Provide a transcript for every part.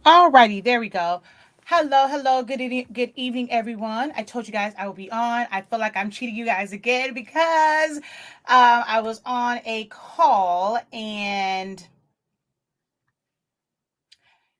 Alrighty, there we go. Hello, hello, good evening, everyone. I told you guys I will be on. I feel like I'm cheating you guys again because I was on a call and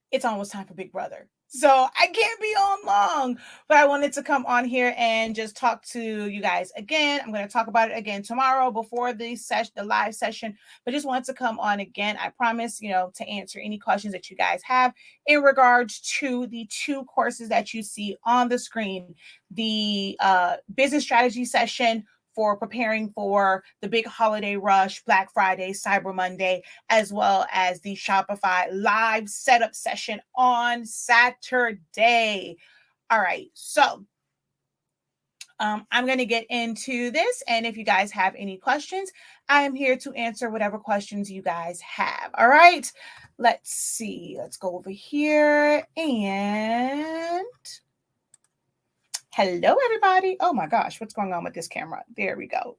it's almost time for Big Brother. So I can't be on long, but I wanted to come on here and just talk to you guys again. I'm going to talk about it again tomorrow before the live session, but just wanted to come on again. I promise, to answer any questions that you guys have in regards to the two courses that you see on the screen, the business strategy session for preparing for the big holiday rush, Black Friday, Cyber Monday, as well as the Shopify live setup session on Saturday. All right, so I'm going to get into this. And if you guys have any questions, I am here to answer whatever questions you guys have. All right, let's see. Let's go over here and hello, everybody. Oh my gosh, what's going on with this camera? There we go.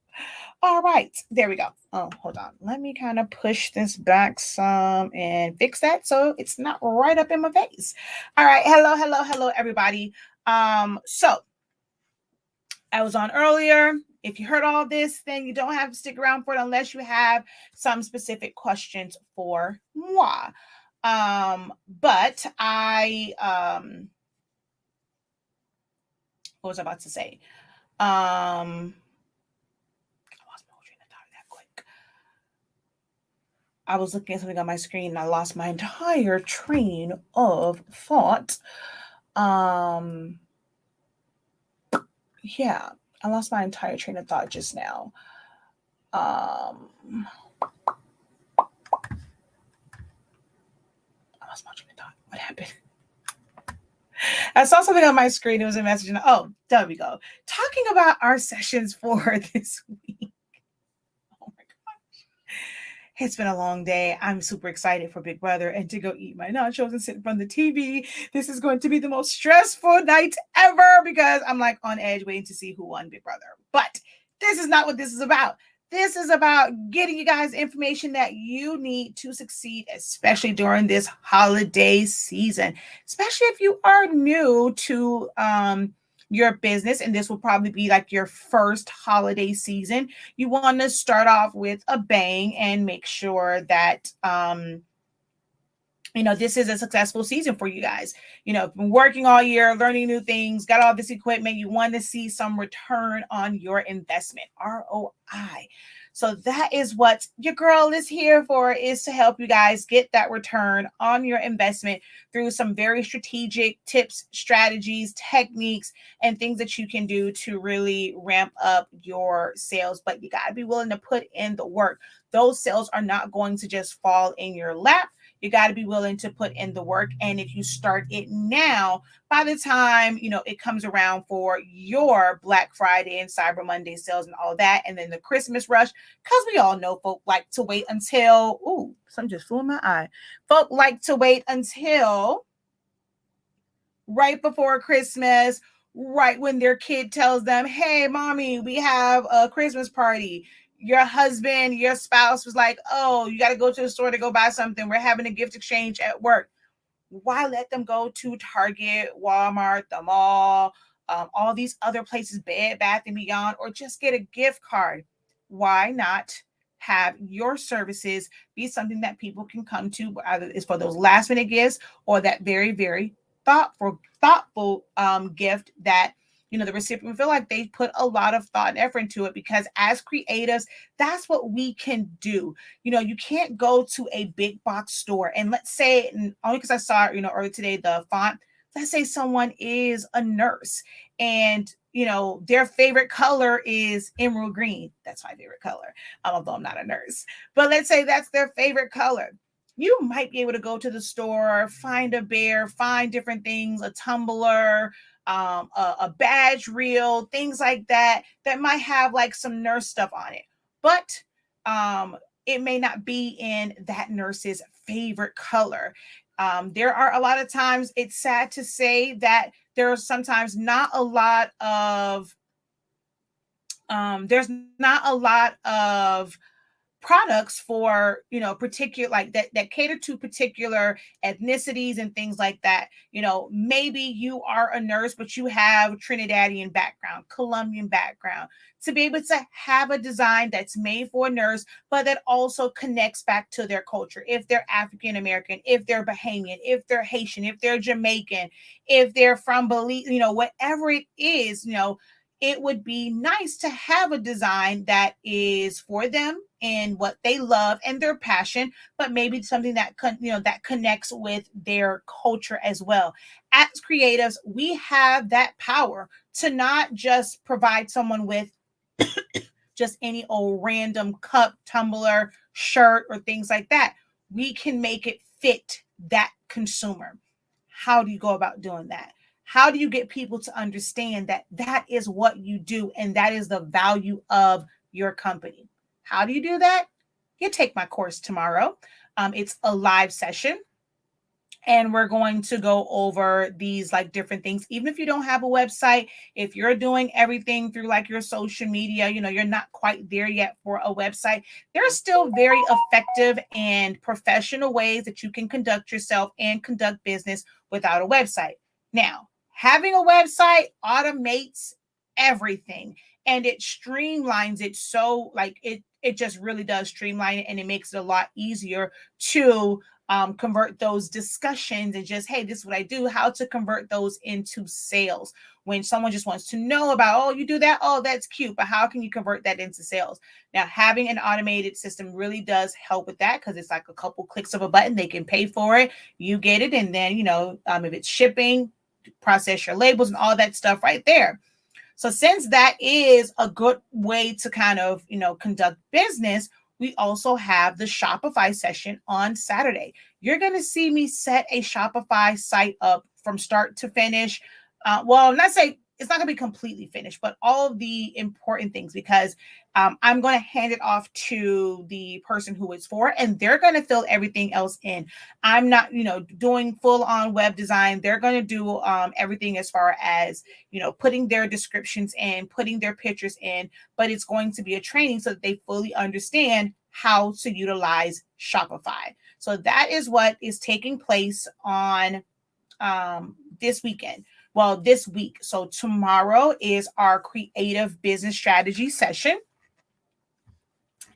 All right, there we go. Oh, hold on. Let me kind of push this back some and fix that so it's not right up in my face. All right, hello, everybody. So I was on earlier. If you heard all this, then you don't have to stick around for it unless you have some specific questions for moi. But what was I about to say? I lost my whole train of thought that quick. I was looking at something on my screen and I lost my entire train of thought. Yeah, I lost my entire train of thought just now. I lost my train of thought. What happened? I saw something on my screen. It was a message. Oh, there we go. Talking about our sessions for this week. Oh my gosh. It's been a long day. I'm super excited for Big Brother and to go eat my nachos and sit in front of the TV. This is going to be the most stressful night ever because I'm like on edge waiting to see who won Big Brother. But this is not what this is about. This is about getting you guys information that you need to succeed, especially during this holiday season, especially if you are new to your business and this will probably be like your first holiday season. You want to start off with a bang and make sure that this is a successful season for you guys. Been working all year, learning new things, got all this equipment. You want to see some return on your investment, ROI. So that is what your girl is here for, is to help you guys get that return on your investment through some very strategic tips, strategies, techniques, and things that you can do to really ramp up your sales. But you got to be willing to put in the work. Those sales are not going to just fall in your lap. You got to be willing to put in the work. And if you start it now, by the time, it comes around for your Black Friday and Cyber Monday sales and all that, and then the Christmas rush, because we all know folk like to wait until, something just flew in my eye. Folk like to wait until right before Christmas, right when their kid tells them, hey, mommy, we have a Christmas party. Your husband, your spouse was like, oh, you got to go to the store to go buy something. We're having a gift exchange at work. Why let them go to Target, Walmart, the mall, all these other places, Bed Bath & Beyond, or just get a gift card? Why not have your services be something that people can come to, either it's for those last minute gifts or that very, very thoughtful gift that the recipient feel like they put a lot of thought and effort into it, because as creatives, that's what we can do. You can't go to a big box store and let's say, only because I saw it, earlier today, the font, let's say someone is a nurse and their favorite color is emerald green. That's my favorite color, although I'm not a nurse. But let's say that's their favorite color. You might be able to go to the store, find a bear, find different things, a tumbler, a badge reel, things like that might have like some nurse stuff on it. But it may not be in that nurse's favorite color. There are a lot of times, it's sad to say that there are sometimes not a lot of products for, particular, like that cater to particular ethnicities and things like that. Maybe you are a nurse, but you have Trinidadian background, Colombian background, to be able to have a design that's made for a nurse, but that also connects back to their culture. If they're African American, if they're Bahamian, if they're Haitian, if they're Jamaican, if they're from Belize, whatever it is, it would be nice to have a design that is for them and what they love and their passion, but maybe something that that connects with their culture as well. As creatives, we have that power to not just provide someone with just any old random cup, tumbler, shirt, or things like that. We can make it fit that consumer. How do you go about doing that? How do you get people to understand that that is what you do and that is the value of your company? How do you do that? You take my course tomorrow. It's a live session. And we're going to go over these like different things. Even if you don't have a website, if you're doing everything through like your social media, you're not quite there yet for a website, there are still very effective and professional ways that you can conduct yourself and conduct business without a website. Now, having a website automates everything and it streamlines it. So like it just really does streamline it, and it makes it a lot easier to convert those discussions and just, hey, this is what I do, how to convert those into sales. When someone just wants to know about, oh, you do that, oh, that's cute, but how can you convert that into sales? Now, having an automated system really does help with that, because it's like a couple clicks of a button. They can pay for it, you get it, and then, if it's shipping, process your labels and all that stuff right there. So since that is a good way to kind of, conduct business, we also have the Shopify session on Saturday. You're going to see me set a Shopify site up from start to finish. It's not going to be completely finished, but all of the important things, because I'm going to hand it off to the person who it's for, and they're going to fill everything else in. I'm not, doing full on web design. They're going to do everything as far as, putting their descriptions in, putting their pictures in, but it's going to be a training so that they fully understand how to utilize Shopify. So that is what is taking place on this weekend. Well, this week. So tomorrow is our creative business strategy session.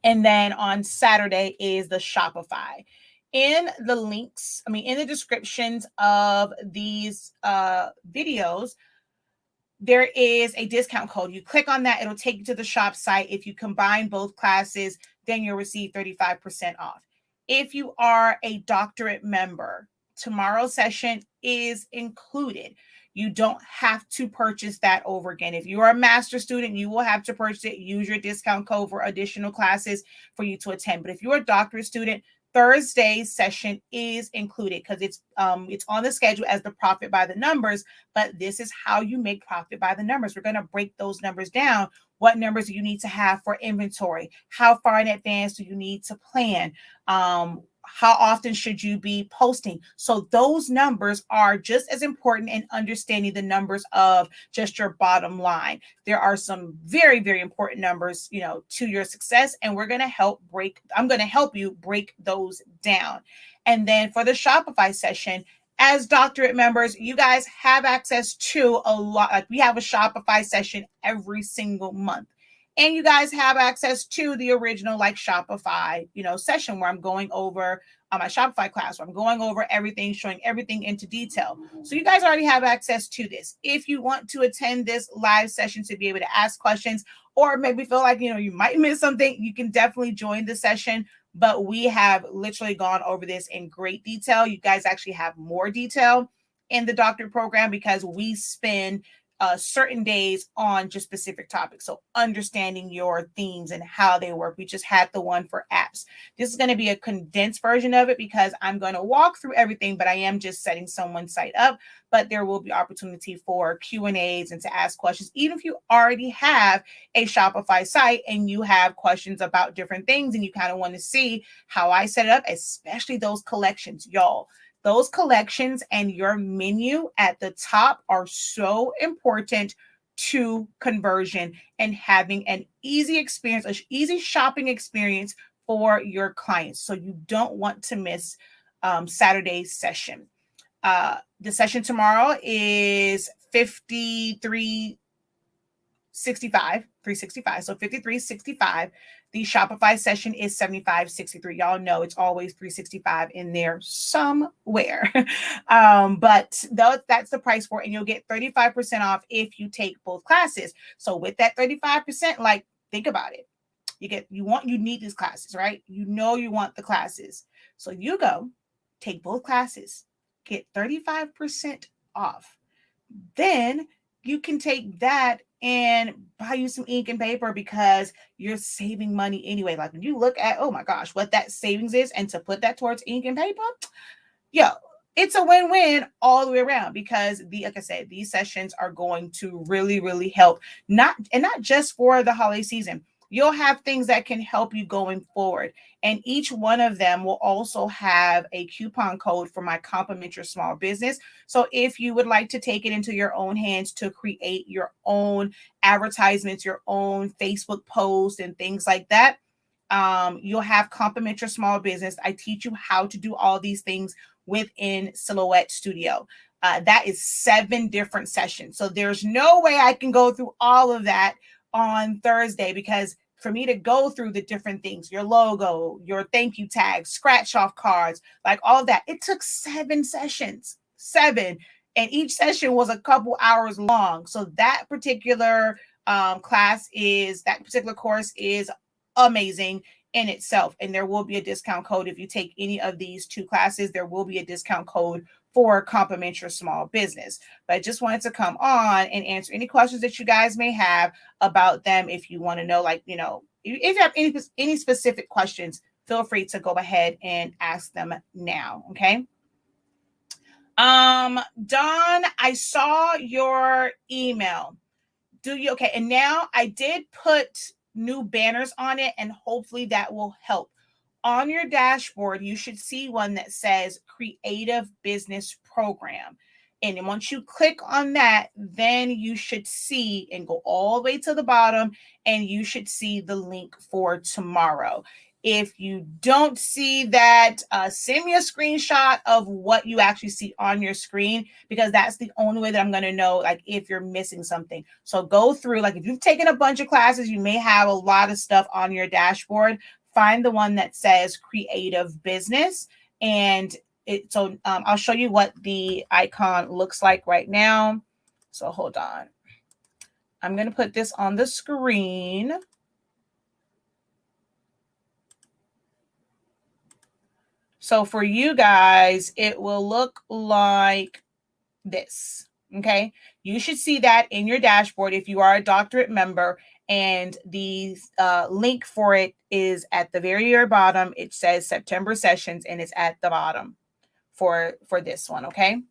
And then on Saturday is the Shopify. In the descriptions of these videos, there is a discount code. You click on that, it'll take you to the shop site. If you combine both classes, then you'll receive 35% off. If you are a doctorate member, tomorrow's session is included. You don't have to purchase that over again. If you are a master's student, you will have to purchase it. Use your discount code for additional classes for you to attend. But if you're a doctorate student, Thursday's session is included, because it's on the schedule as the profit by the numbers, but this is how you make profit by the numbers. We're going to break those numbers down. What numbers do you need to have for inventory? How far in advance do you need to plan? How often should you be posting? So those numbers are just as important in understanding the numbers of just your bottom line. There are some very, very important numbers, to your success, and I'm going to help you break those down. And then for the Shopify session, as doctorate members, you guys have access to a lot. Like, we have a Shopify session every single month. And you guys have access to the original Shopify, session where I'm going over my Shopify class, where I'm going over everything, showing everything into detail. So you guys already have access to this. If you want to attend this live session to be able to ask questions, or maybe feel like, you might miss something, you can definitely join the session. But we have literally gone over this in great detail. You guys actually have more detail in the doctorate program, because we spend certain days on just specific topics. So understanding your themes and how they work. We just had the one for apps. This is going to be a condensed version of it, because I'm going to walk through everything, but I am just setting someone's site up. But there will be opportunity for Q&As and to ask questions. Even if you already have a Shopify site and you have questions about different things and you kind of want to see how I set it up, especially those collections, y'all. Those collections and your menu at the top are so important to conversion and having an easy experience, an easy shopping experience for your clients. So you don't want to miss Saturday's session. The session tomorrow is 365. So 5365. The Shopify session is 7563. Y'all know it's always 365 in there somewhere. But that's the price for it, and you'll get 35% off if you take both classes. So with that 35%, like, think about it. You need these classes, right? You know you want the classes. So you go take both classes, get 35% off. Then you can take that and buy you some ink and paper because you're saving money anyway. Like, when you look at, oh my gosh, what that savings is, and to put that towards ink and paper, it's a win-win all the way around, because like I said, these sessions are going to really, really help. Not just for the holiday season. You'll have things that can help you going forward. And each one of them will also have a coupon code for my complimentary small business. So if you would like to take it into your own hands to create your own advertisements, your own Facebook posts and things like that, you'll have complimentary small business. I teach you how to do all these things within Silhouette Studio. That is 7 different sessions. So there's no way I can go through all of that on Thursday, because for me to go through the different things, your logo, your thank you tags, scratch off cards, like all of that, it took 7 sessions, 7. And each session was a couple hours long. So that particular course is amazing in itself. And there will be a discount code. If you take any of these 2 classes, there will be a discount code for complimentary small business. But I just wanted to come on and answer any questions that you guys may have about them. If you want to know, if you have any specific questions, feel free to go ahead and ask them now. Okay. Dawn, I saw your email. Okay. And now I did put new banners on it, and hopefully that will help. On your dashboard, you should see one that says Creative Business Program. And then once you click on that, then you should see, and go all the way to the bottom, and you should see the link for tomorrow. If you don't see that, send me a screenshot of what you actually see on your screen, because that's the only way that I'm going to know, like, if you're missing something. So go through, like, if you've taken a bunch of classes, you may have a lot of stuff on your dashboard. Find the one that says Creative Business, and I'll show you what the icon looks like right now. So hold on. I'm going to put this on the screen. So for you guys, it will look like this. Okay. You should see that in your dashboard if you are a doctorate member, and the link for it is at the very bottom. It says September sessions, and it's at the bottom for this one. Okay.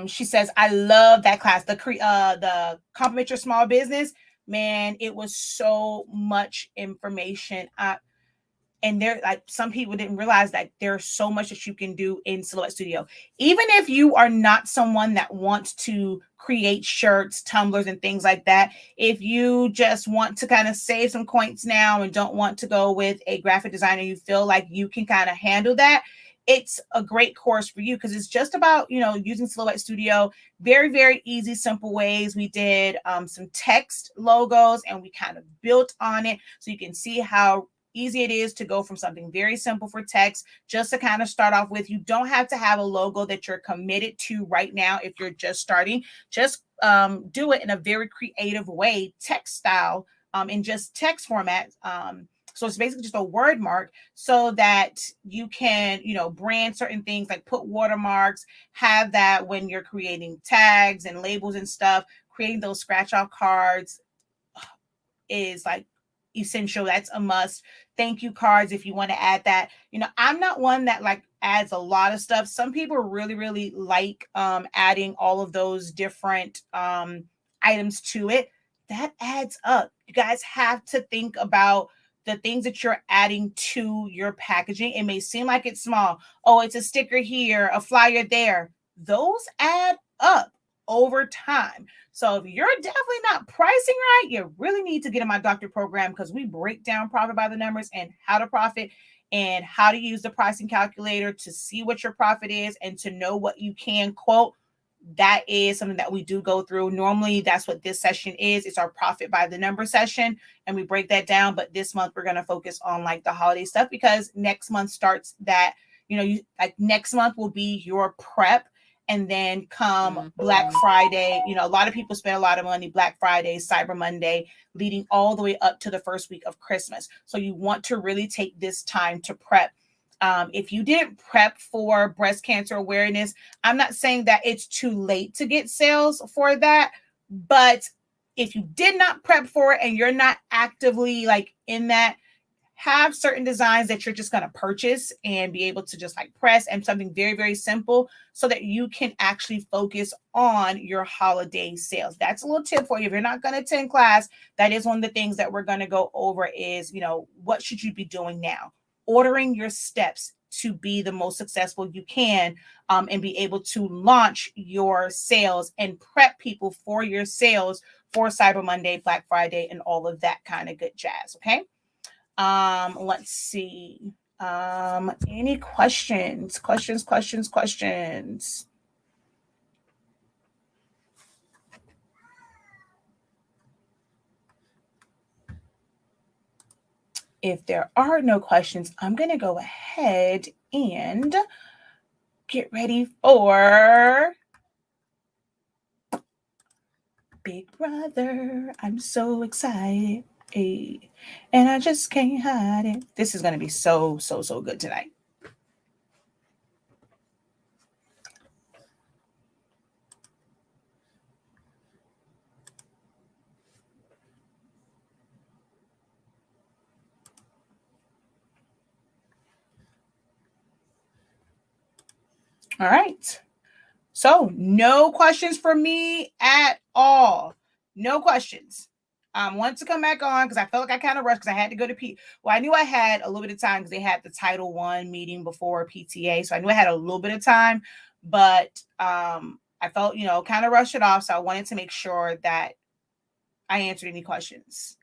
She says, I love that class. The complimentary small business, man, it was so much information. And there, like, some people didn't realize that there's so much that you can do in Silhouette Studio. Even if you are not someone that wants to create shirts, tumblers, and things like that, if you just want to kind of save some coins now and don't want to go with a graphic designer, you feel like you can kind of handle that, it's a great course for you, because it's just about, using Silhouette Studio. Very, very easy, simple ways. We did some text logos, and we kind of built on it. So you can see how easy it is to go from something very simple for text, just to kind of start off with. You don't have to have a logo that you're committed to right now if you're just starting. Just do it in a very creative way, text style, in just text format. So it's basically just a word mark, so that you can, brand certain things, like put watermarks, have that when you're creating tags and labels and stuff. Creating those scratch off cards is like essential. That's a must. Thank you cards, if you want to add that. I'm not one that like adds a lot of stuff. Some people really, really like adding all of those different items to it. That adds up. You guys have to think about the things that you're adding to your packaging. It may seem like it's small. Oh, it's a sticker here, a flyer there. Those add up over time. So if you're definitely not pricing right, you really need to get in my doctor program, because we break down profit by the numbers and how to profit and how to use the pricing calculator to see what your profit is and to know what you can quote. That is something that we do go through. Normally, that's what this session is. It's our profit by the number session, and we break that down. But this month, we're going to focus on like the holiday stuff, because next month starts that, like next month will be your prep. And then come Black Friday, a lot of people spend a lot of money Black Friday, Cyber Monday, leading all the way up to the first week of Christmas. So you want to really take this time to prep. If you didn't prep for breast cancer awareness, I'm not saying that it's too late to get sales for that, but if you did not prep for it and you're not actively like in that, have certain designs that you're just going to purchase and be able to just like press, and something very, very simple, so that you can actually focus on your holiday sales. That's a little tip for you. If you're not going to attend class, that is one of the things that we're going to go over is, what should you be doing now? Ordering your steps to be the most successful you can, and be able to launch your sales and prep people for your sales for Cyber Monday, Black Friday, and all of that kind of good jazz. Okay. Let's see. Any questions? Questions? If there are no questions, I'm going to go ahead and get ready for Big Brother. I'm so excited. And I just can't hide it. This is going to be so good tonight. All right. So no questions for me at all. No questions. Want to come back on because I felt like I kind of rushed because I had to go to I knew I had a little bit of time because they had the Title I meeting before PTA. So I knew I had a little bit of time, but I felt, kind of rushed it off. So I wanted to make sure that I answered any questions.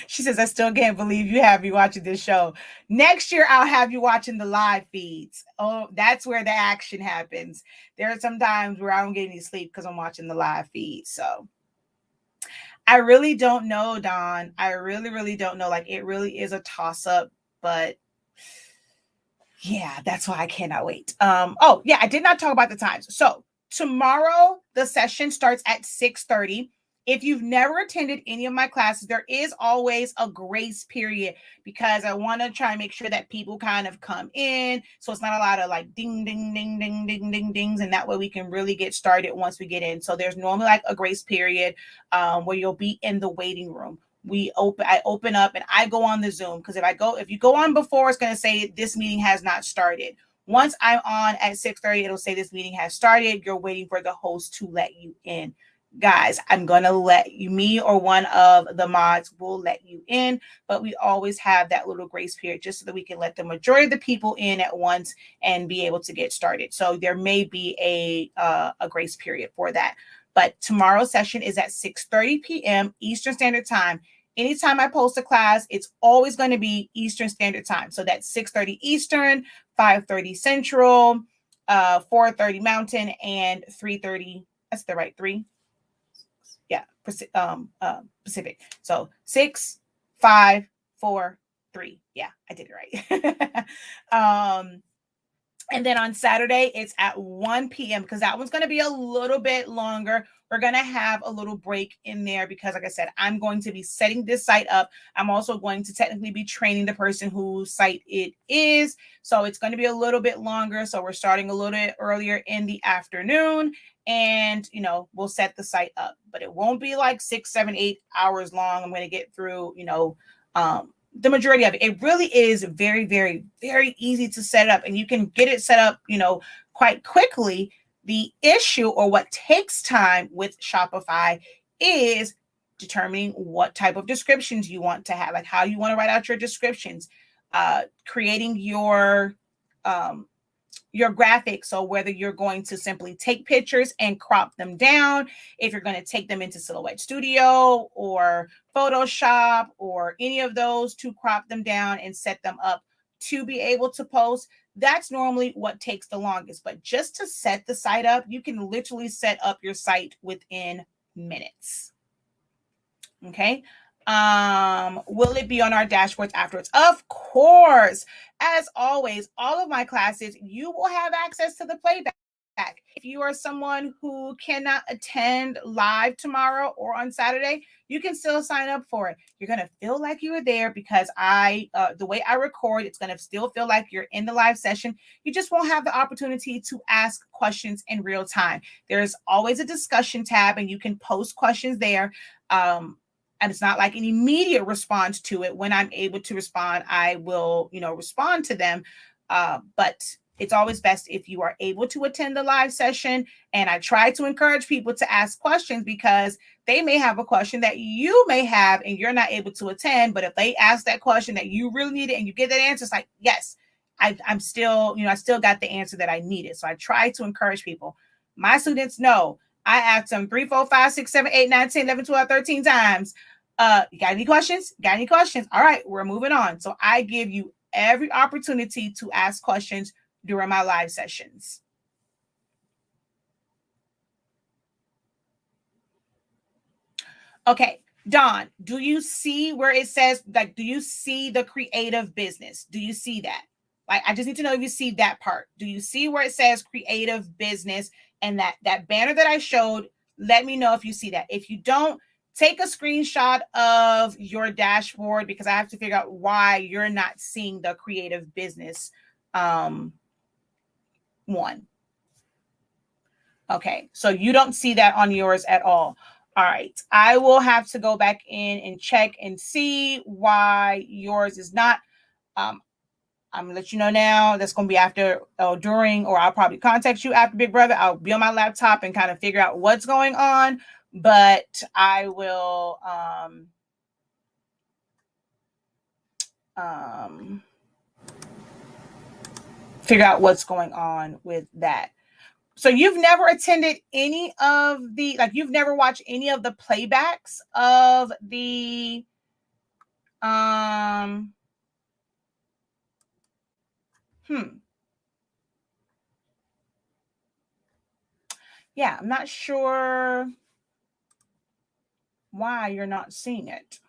She says, I still can't believe you have me watching this show. Next year, I'll have you watching the live feeds. Oh, that's where the action happens. There are some times where I don't get any sleep because I'm watching the live feed. So I really don't know, Dawn. I really don't know. Like, it really is a toss-up, but yeah, that's why I cannot wait. Oh, yeah, I did not talk about the times. So tomorrow, the session starts at 6:30. If you've never attended any of my classes, there is always a grace period because I want to try and make sure that people kind of come in. So it's not a lot of like ding, ding, ding, ding, ding, ding, dings. And that way we can really get started once we get in. So there's normally like a grace period where you'll be in the waiting room. I open up and I go on the Zoom because if you go on before, it's going to say this meeting has not started. Once I'm on at 6:30, it'll say this meeting has started. You're waiting for the host to let you in. Guys, I'm going to let you, me or one of the mods will let you in, but we always have that little grace period just so that we can let the majority of the people in at once and be able to get started. So there may be a grace period for that. But tomorrow's session is at 6:30 p.m. Eastern Standard Time. Anytime I post a class, it's always going to be Eastern Standard Time. So that's 6:30 Eastern, 5:30 Central, 4:30 Mountain, and 3:30. That's the right 3. Yeah, Pacific. So 6, 5, 4, 3. Yeah, I did it right. And then on Saturday, it's at 1 p.m. because that one's going to be a little bit longer. We're going to have a little break in there because, like I said, I'm going to be setting this site up. I'm also going to technically be training the person whose site it is. So it's going to be a little bit longer. So we're starting a little bit earlier in the afternoon and, we'll set the site up. But it won't be like 6, 7, 8 hours long. I'm going to get through, the majority of it. It really is very, very, very easy to set up and you can get it set up, quite quickly. The issue or what takes time with Shopify is determining what type of descriptions you want to have, like how you want to write out your descriptions, creating your your graphics. So whether you're going to simply take pictures and crop them down, if you're going to take them into Silhouette Studio or Photoshop or any of those to crop them down and set them up to be able to post, that's normally what takes the longest. But just to set the site up, you can literally set up your site within minutes. Okay. Will it be on our dashboards afterwards? Of course. As always, all of my classes, you will have access to the playback. If you are someone who cannot attend live tomorrow or on Saturday, you can still sign up for it. You're going to feel like you were there because the way I record, it's going to still feel like you're in the live session. You just won't have the opportunity to ask questions in real time. There's always a discussion tab and you can post questions there. And it's not like an immediate response to it. When I'm able to respond, I will, respond to them. But it's always best if you are able to attend the live session. And I try to encourage people to ask questions because they may have a question that you may have and you're not able to attend. But if they ask that question that you really need it and you get that answer, it's like, yes, I'm still, I still got the answer that I needed. So I try to encourage people. My students know I asked them 3, 4, 5, 6, 7, 8, 9, 10, 11, 12, 13 times. You got any questions? Got any questions? All right, we're moving on. So I give you every opportunity to ask questions during my live sessions. Okay, Dawn, do you see where it says, like, do you see the creative business? Do you see that? Like, I just need to know if you see that part. Do you see where it says creative business and that banner that I showed? Let me know if you see that. If you don't, take a screenshot of your dashboard because I have to figure out why you're not seeing the creative business one. Okay, so you don't see that on yours at all. All right, I will have to go back in and check and see why yours is not. I'm gonna let you know now. That's gonna be after or during, or I'll probably contact you after Big Brother. I'll be on my laptop and kind of figure out what's going on, but I will figure out what's going on with that. So you've never attended any of the, like, you've never watched any of the playbacks of the yeah, I'm not sure why you're not seeing it.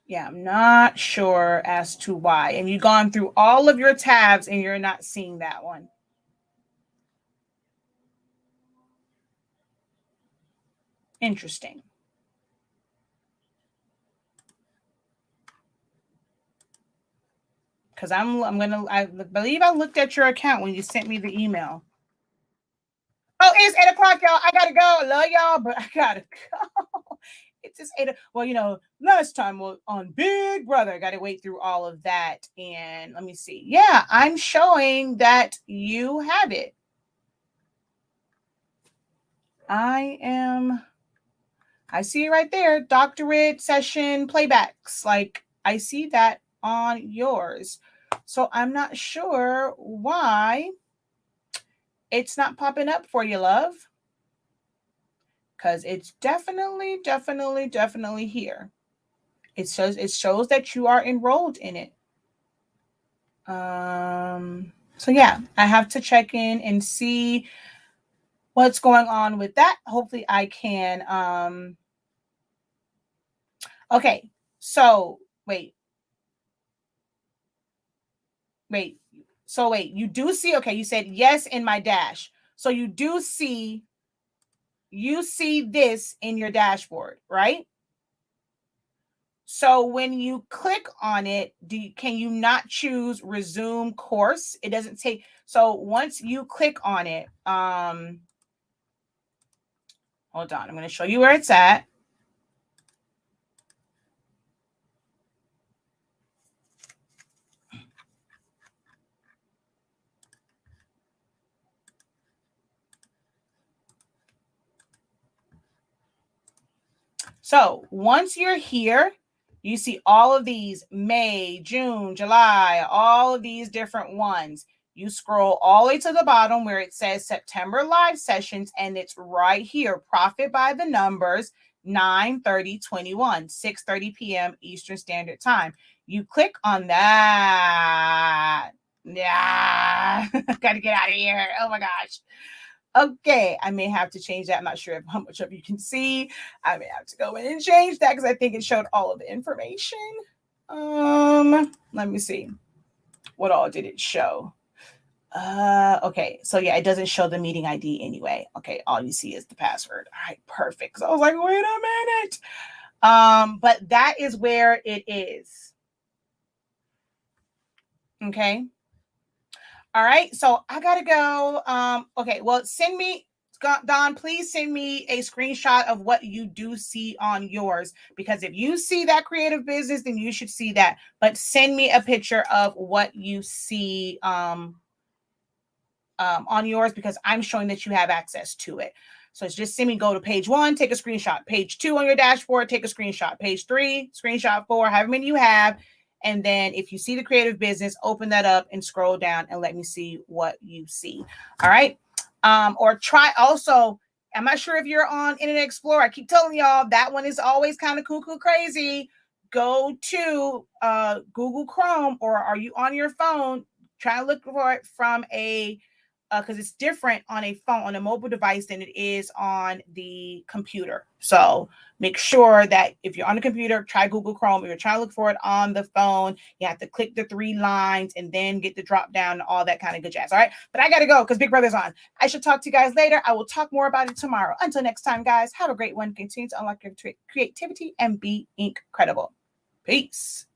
Yeah, I'm not sure as to why. And you've gone through all of your tabs and you're not seeing that one. Interesting. Because I believe I looked at your account when you sent me the email. Oh, it's 8 o'clock, y'all. I gotta go. I love y'all, but I gotta go. It's just 8. Well, last time on Big Brother, I got to wait through all of that. And let me see. Yeah, I'm showing that you have it. I see it right there. Doctorate session playbacks. Like, I see that on yours. So I'm not sure why it's not popping up for you, love. Because it's definitely here. It shows that you are enrolled in it. So yeah, I have to check in and see what's going on with that. Hopefully I can okay. So wait. So wait, you do see, okay, you said yes in my dash. So you see this in your dashboard, right? So when you click on it, can you not choose resume course? It doesn't take. So once you click on it, hold on, I'm going to show you where it's at. So once you're here, You see all of these, May, June, July, all of these different ones. You scroll all the way to the bottom where it says September live sessions, and it's right here, profit by the numbers, 9/30/21, 6:30 p.m. Eastern Standard Time. You click on that. Yeah, gotta get out of here. Oh my gosh. Okay, I may have to change that. I'm not sure how much of you can see. I may have to go in and change that because I think it showed all of the information. Let me see. What all did it show? Okay, so yeah, it doesn't show the meeting ID anyway. Okay, all you see is the password. All right, perfect. So I was like, wait a minute. But that is where it is. Okay. All right, so I gotta go. Okay, well, send me, Don, please send me a screenshot of what you do see on yours, because if you see that creative business, then you should see that. But send me a picture of what you see on yours, because I'm showing that you have access to it. So it's just send me, go to page 1, take a screenshot. Page 2 on your dashboard, take a screenshot. Page 3, screenshot 4, however many you have. And then if you see the creative business, open that up and scroll down and let me see what you see. All right. Or try also, I'm not sure if you're on Internet Explorer. I keep telling y'all that one is always kind of cuckoo crazy. Go to Google Chrome, or are you on your phone? Try to look for it from a because it's different on a phone, on a mobile device, than it is on the computer. So make sure that if you're on the computer, try Google Chrome. If you're trying to look for it on the phone, you have to click the 3 lines and then get the drop down and all that kind of good jazz. All right. But I got to go because Big Brother's on. I should talk to you guys later. I will talk more about it tomorrow. Until next time, guys, have a great one. Continue to unlock your creativity and be incredible. Peace.